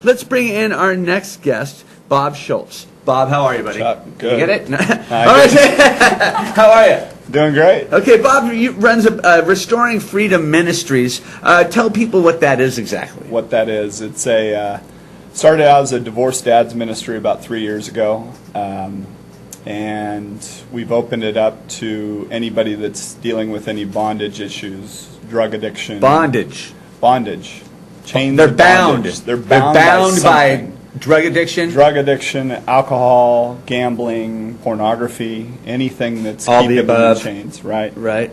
Let's bring in our next guest, Bob Schultz. Bob, how are you, buddy? Chuck, good. You get it? All right. How are you? Doing great. Okay, Bob runs Restoring Freedom Ministries. Tell people what that is exactly. What that is, it's started out as a divorced dad's ministry about 3 years ago, and we've opened it up to anybody that's dealing with any bondage issues, drug addiction. Bondage. Chains They're of bound. bondage. They're bound by drug addiction. Drug addiction, alcohol, gambling, pornography, anything that's all keeping the above. them in chains. Right. Right.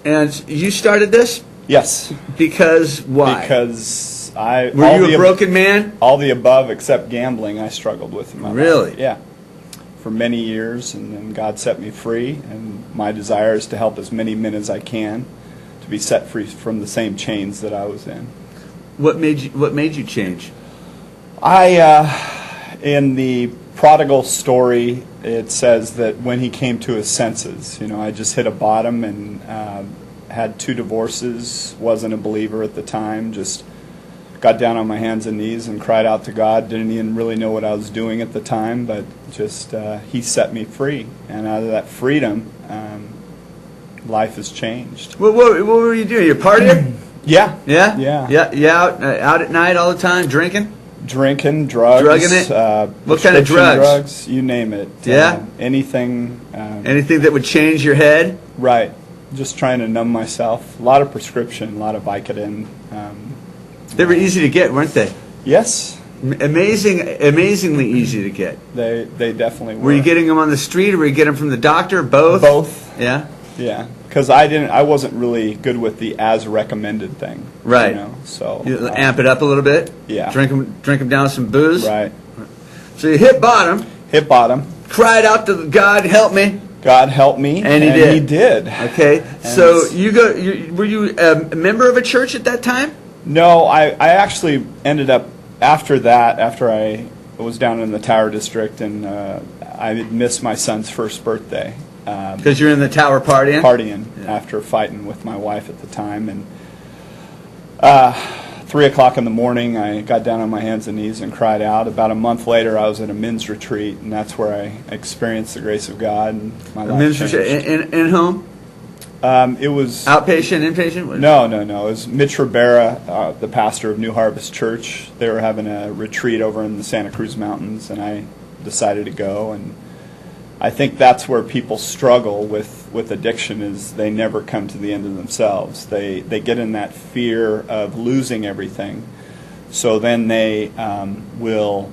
And you started this Yes. because why? Because were you a broken man? All the above except gambling I struggled with in my life. Really? Yeah. For many years, and then God set me free, and my desire is to help as many men as I can to be set free from the same chains that I was in. What made you change? In the prodigal story, it says that when he came to his senses, I just hit a bottom and had 2 divorces, wasn't a believer at the time, just got down on my hands and knees and cried out to God. Didn't even really know what I was doing at the time, but just He set me free. And out of that freedom, life has changed. What were you doing? You partying? Yeah. Yeah. Out at night all the time, drinking, drugs. Drugging it. What kind of drugs? You name it. Yeah. Anything. Anything that would change your head? Right. Just trying to numb myself. A lot of prescription. A lot of Vicodin. They were easy to get, weren't they? Yes. Amazingly easy to get. They definitely were. Were you getting them on the street, or were you getting them from the doctor? Both. Both. Yeah. Yeah. Because I wasn't really good with the as recommended thing. Right. So you amp it up a little bit. Yeah. Drink them down with some booze. Right. So you hit bottom. Cried out to God, help me. God help me. And He did. Okay. And so were you a member of a church at that time? No, I actually ended up after I was down in the Tower District, and I missed my son's first birthday. Because you're in the tower partying? After fighting with my wife at the time. And 3 o'clock in the morning, I got down on my hands and knees and cried out. About a month later, I was at a men's retreat, and that's where I experienced the grace of God, and my life men's changed. Retreat in home? It was... Outpatient, inpatient? No. It was Mitch Rivera, the pastor of New Harvest Church. They were having a retreat over in the Santa Cruz Mountains, and I decided to go. And I think that's where people struggle with addiction, is they never come to the end of themselves. They get in that fear of losing everything. So then they will...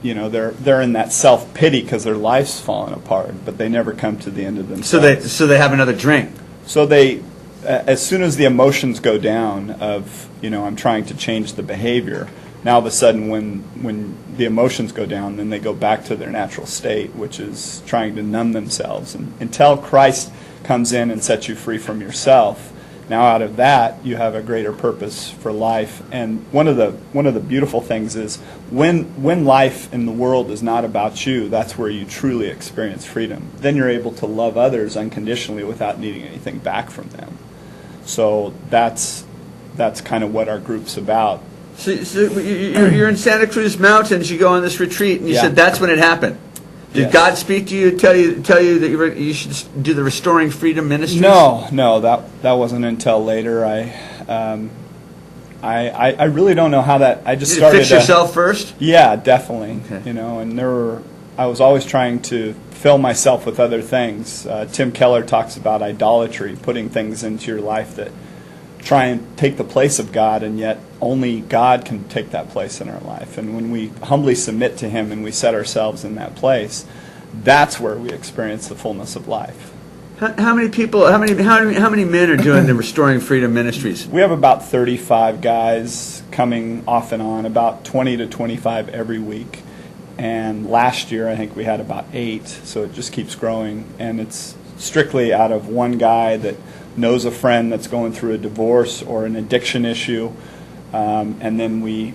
they're in that self-pity because their life's fallen apart, but they never come to the end of themselves. So they have another drink. So they, as soon as the emotions go down of, I'm trying to change the behavior, now all of a sudden when the emotions go down, then they go back to their natural state, which is trying to numb themselves. And until Christ comes in and sets you free from yourself, now out of that, you have a greater purpose for life. And one of the beautiful things is when life in the world is not about you, that's where you truly experience freedom. Then you're able to love others unconditionally without needing anything back from them. So that's kind of what our group's about. So you're in Santa Cruz Mountains, you go on this retreat, and you said that's when it happened. Did God speak to you, tell you that you should do the Restoring Freedom Ministries? No, that wasn't until later. I really don't know how that. I just started. Fix yourself first. Yeah, definitely. Okay. And I was always trying to fill myself with other things. Tim Keller talks about idolatry, putting things into your life that try and take the place of God, and yet only God can take that place in our life. And when we humbly submit to Him and we set ourselves in that place, that's where we experience the fullness of life. How many people? How many men are doing the Restoring Freedom Ministries? We have about 35 guys coming off and on, about 20 to 25 every week. And last year, I think we had about 8, so it just keeps growing. And it's strictly out of one guy that knows a friend that's going through a divorce or an addiction issue, and then he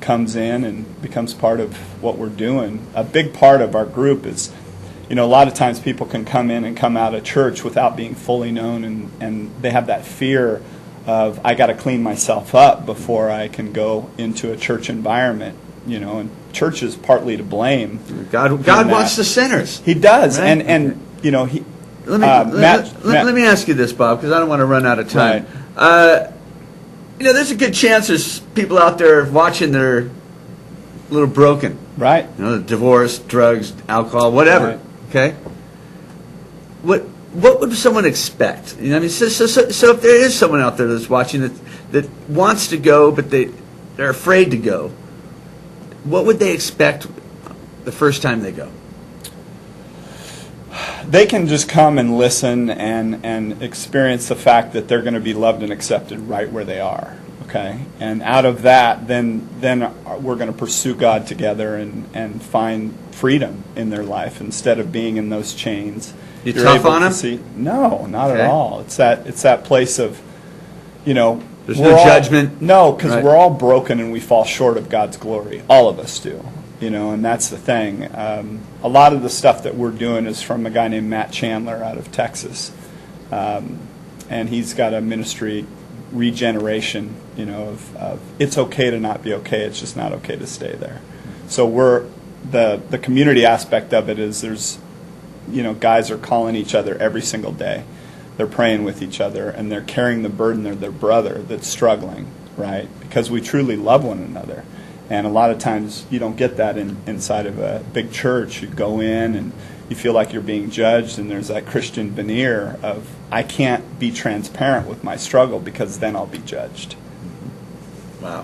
comes in and becomes part of what we're doing. A big part of our group is, a lot of times people can come in and come out of church without being fully known, and they have that fear of I got to clean myself up before I can go into a church environment, and church is partly to blame. God wants the sinners. He does, right? and he. Let me ask you this, Bob, because I don't want to run out of time. Right. There's a good chance there's people out there watching that are a little broken. Right. Divorce, drugs, alcohol, whatever. Right. Okay. What would someone expect? So if there is someone out there that's watching that wants to go, but they're afraid to go, what would they expect the first time they go? They can just come and listen and experience the fact that they're going to be loved and accepted right where they are. Okay, and out of that, then we're going to pursue God together and find freedom in their life instead of being in those chains. You tough on them? No, not at all. It's that place of, there's no judgment. No, because we're all broken and we fall short of God's glory. All of us do. And that's the thing. A lot of the stuff that we're doing is from a guy named Matt Chandler out of Texas, and he's got a ministry, Regeneration. Of it's okay to not be okay. It's just not okay to stay there. So the community aspect of it is there's. Guys are calling each other every single day. They're praying with each other, and they're carrying the burden of their brother that's struggling, right? Because we truly love one another. And a lot of times you don't get that inside of a big church. You go in and you feel like you're being judged, and there's that Christian veneer of, I can't be transparent with my struggle because then I'll be judged. Wow.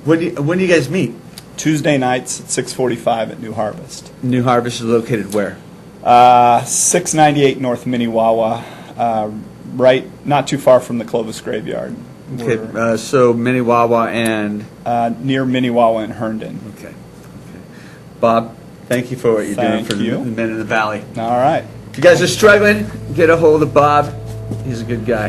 When do you guys meet? Tuesday nights at 6:45 at New Harvest. New Harvest is located where? 698 North Minnewawa, right, not too far from the Clovis Graveyard. Okay, so Minnewawa and? Near Minnewawa and Herndon. Okay. Bob, thank you for what you're doing for the men in the valley. All right. If you guys are struggling, get a hold of Bob. He's a good guy.